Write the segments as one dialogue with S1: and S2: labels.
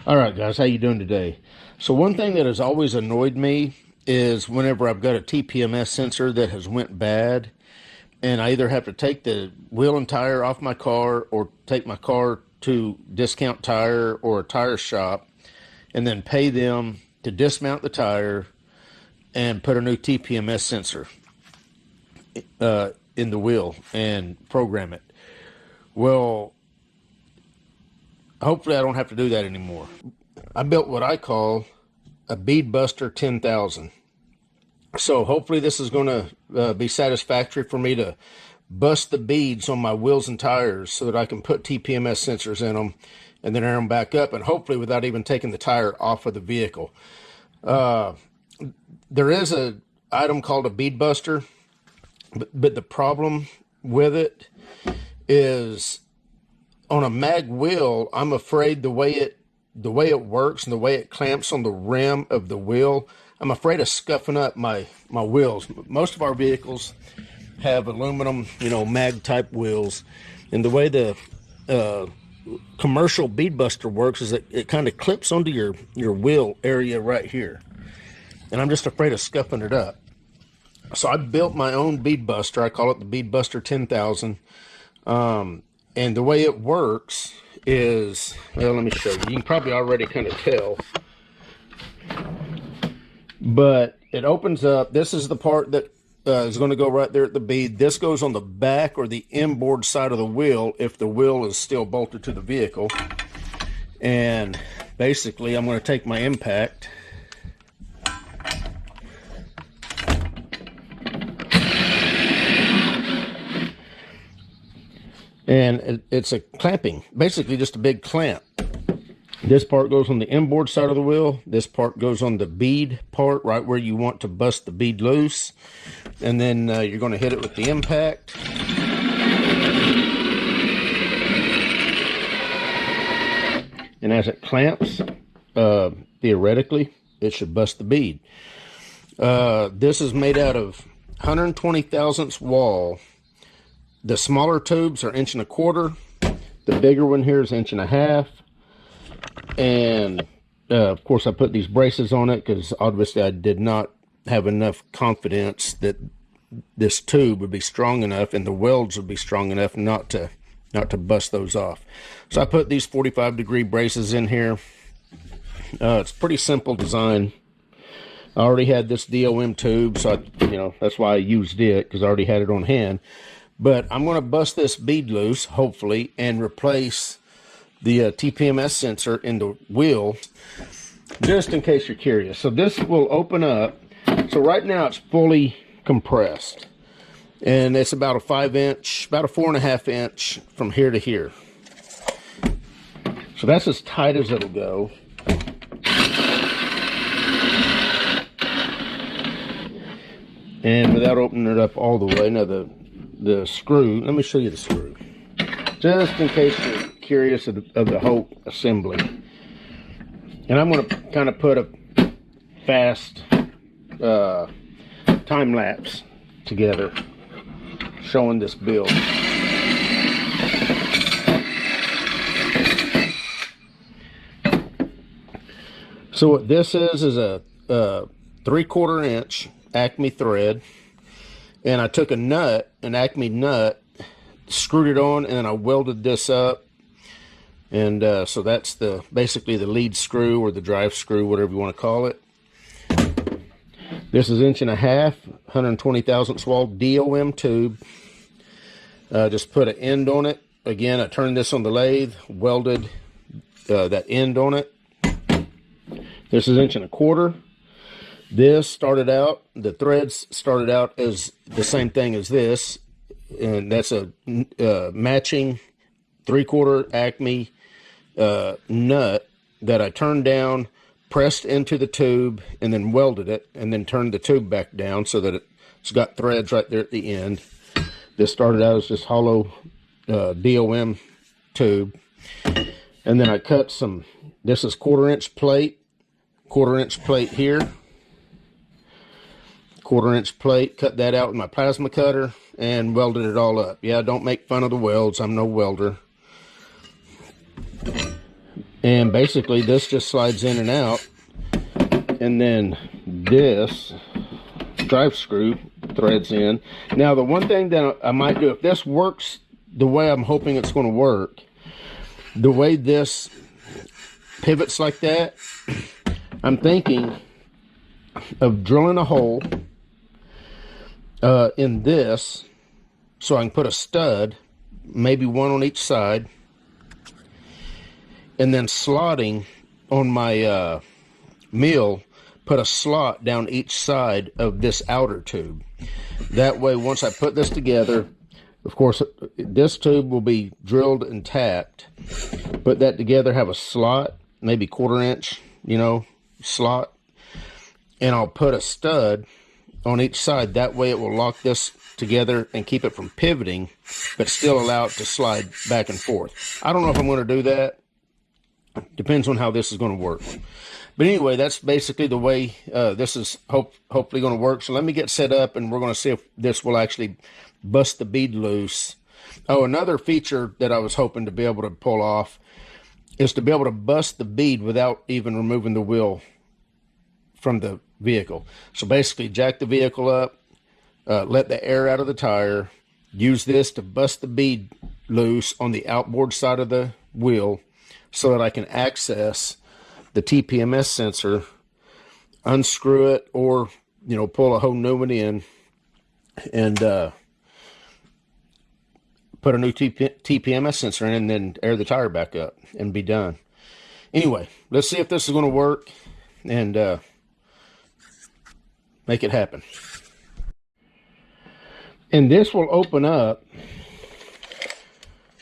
S1: All right, guys, how you doing today? So one thing that has always annoyed me is whenever I've got a TPMS sensor that has went bad, and I either have to take the wheel and tire off my car or take my car to Discount Tire or a tire shop and then pay them to dismount the tire and put a new TPMS sensor in the wheel and program it. Well, hopefully I don't have to do that anymore. I built what I call a Bead Buster 10,000. So hopefully this is going to be satisfactory for me to bust the beads on my wheels and tires so that I can put TPMS sensors in them and then air them back up, and hopefully without even taking the tire off of the vehicle. There is an item called a Bead Buster, but the problem with it is on a mag wheel, I'm afraid the way it works and the way it clamps on the rim of the wheel, I'm afraid of scuffing up my wheels. Most of our vehicles have aluminum, mag type wheels, and the way the commercial Bead Buster works is that it kind of clips onto your wheel area right here, and I'm just afraid of scuffing it up. So I built my own Bead Buster. I call it the Bead Buster 10,000. And the way it works is, well, let me show you. You can probably already kind of tell. But it opens up. This is the part that is going to go right there at the bead. This goes on the back or the inboard side of the wheel if the wheel is still bolted to the vehicle. And basically, I'm going to take my impact. And it's a clamping, basically just a big clamp. This part goes on the inboard side of the wheel. This part goes on the bead part, right where you want to bust the bead loose. And then you're going to hit it with the impact. And as it clamps, theoretically, it should bust the bead. This is made out of 120 thousandths wall. The smaller tubes are 1.25 inches. The bigger one here is 1.5 inches. And of course I put these braces on it because obviously I did not have enough confidence that this tube would be strong enough and the welds would be strong enough not to bust those off. So I put these 45-degree braces in here. It's pretty simple design. I already had this DOM tube, so that's why I used it, because I already had it on hand. But I'm going to bust this bead loose, hopefully, and replace the TPMS sensor in the wheel, just in case you're curious. So this will open up. So right now it's fully compressed. And it's about a 5-inch, about a 4.5 inch from here to here. So that's as tight as it'll go. And without opening it up all the way, now the screw, let me show you the screw, just in case you're curious of the whole assembly. And I'm going to kind of put a fast time lapse together showing this build. So what this is a 3/4 inch Acme thread. And I took a nut, an Acme nut, screwed it on, and then I welded this up. And so that's basically the lead screw or the drive screw, whatever you want to call it. This is 1.5 inches, 120 thousandths wall DOM tube. Just put an end on it. Again, I turned this on the lathe, welded that end on it. This is 1.25 inches. This started out, the threads started out as the same thing as this, and that's a matching 3/4 Acme nut that I turned down, pressed into the tube, and then welded it, and then turned the tube back down so that it's got threads right there at the end. This started out as just hollow DOM tube, and then I cut some, this is 1/4 inch plate, 1/4 inch plate here, 1/4 inch plate, cut that out with my plasma cutter and welded it all up. Yeah, don't make fun of the welds, I'm no welder. And basically this just slides in and out, and then this drive screw threads in. Now the one thing that I might do, if this works the way I'm hoping it's going to work, the way this pivots like that, I'm thinking of drilling a hole in this so I can put a stud, maybe one on each side, and then slotting on my mill, put a slot down each side of this outer tube. That way, once I put this together, of course, this tube will be drilled and tapped. Put that together, have a slot, maybe 1/4 inch, slot, and I'll put a stud on each side. That way it will lock this together and keep it from pivoting, but still allow it to slide back and forth. I don't know if I'm going to do that. Depends on how this is going to work. But anyway, that's basically the way this is hopefully going to work. So let me get set up, and we're going to see if this will actually bust the bead loose. Oh, another feature that I was hoping to be able to pull off is to be able to bust the bead without even removing the wheel from the vehicle. So basically jack the vehicle up, let the air out of the tire, use this to bust the bead loose on the outboard side of the wheel so that I can access the TPMS sensor, unscrew it, or pull a whole new one in and put a new TPMS sensor in, and then air the tire back up and be done. Anyway, let's see if this is going to work and make it happen. And this will open up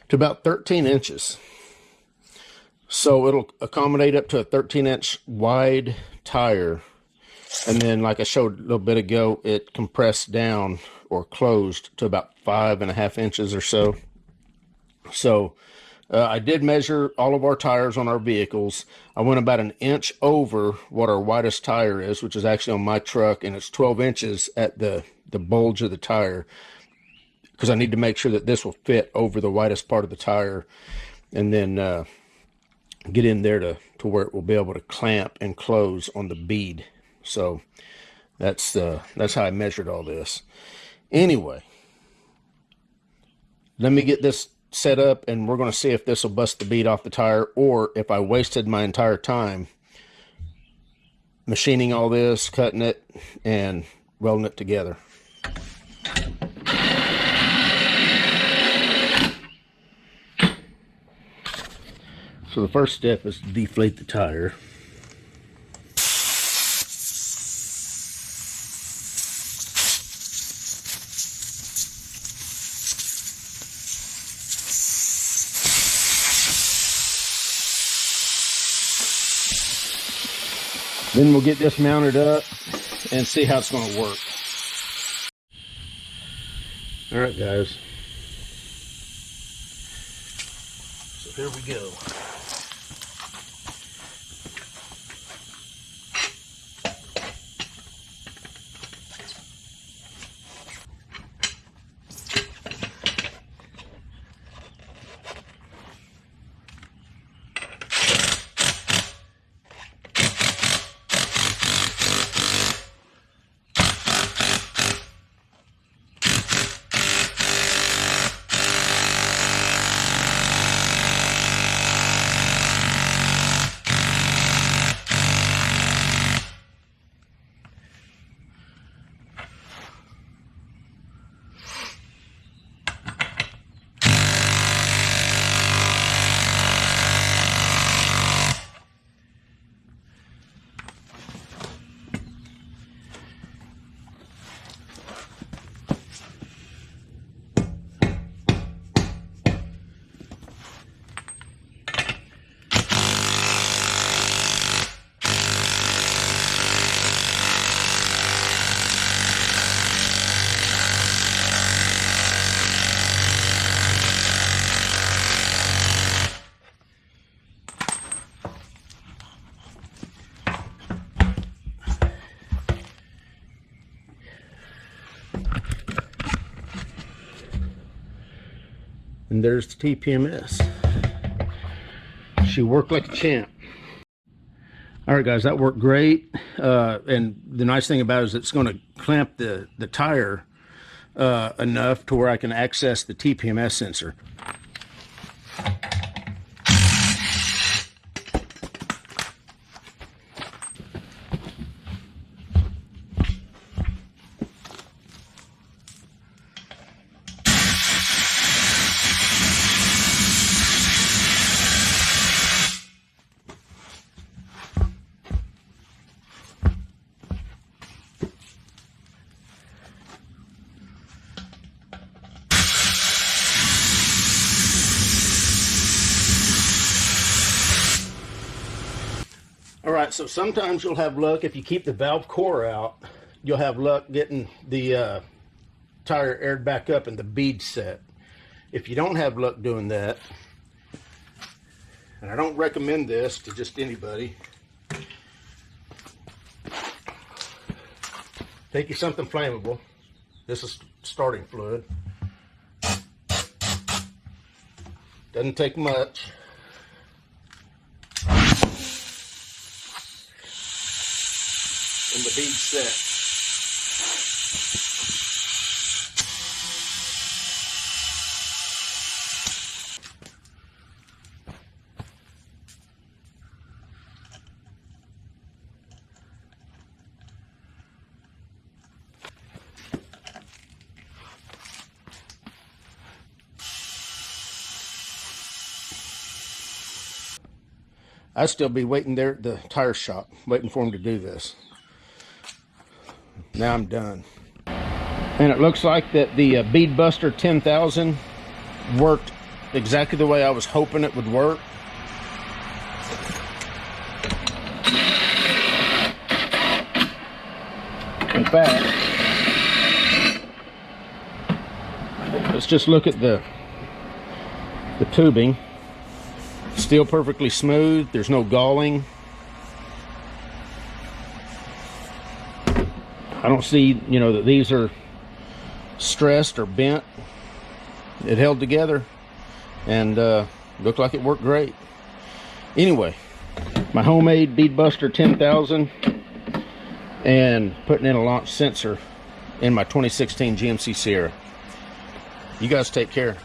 S1: to about 13 inches. So it'll accommodate up to a 13-inch wide tire. And then, like I showed a little bit ago, it compressed down or closed to about 5.5 inches or so. So I did measure all of our tires on our vehicles. I went about 1 inch over what our widest tire is, which is actually on my truck, and it's 12 inches at the bulge of the tire, because I need to make sure that this will fit over the widest part of the tire, and then get in there to where it will be able to clamp and close on the bead. So that's how I measured all this. Anyway, let me get this set up, and we're going to see if this will bust the bead off the tire, or if I wasted my entire time machining all this, cutting it, and welding it together. So the first step is to deflate the tire. Then we'll get this mounted up and see how it's going to work. All right, guys. So here we go. And there's the TPMS She worked like a champ. All right, guys, that worked great. And the nice thing about it is it's going to clamp the tire enough to where I can access the TPMS sensor. All right, so sometimes you'll have luck if you keep the valve core out, you'll have luck getting the tire aired back up and the bead set. If you don't have luck doing that, and I don't recommend this to just anybody, take you something flammable. This is starting fluid. Doesn't take much. And the bead set. I'd still be waiting there at the tire shop, waiting for them to do this. Now I'm done. And it looks like that the Bead Buster 10,000 worked exactly the way I was hoping it would work. In fact, let's just look at the tubing. Still perfectly smooth. There's no galling. I don't see, you know, that these are stressed or bent. It held together and looked like it worked great. Anyway, my homemade Bead Buster 10,000 and putting in a launch sensor in my 2016 GMC Sierra. You guys take care.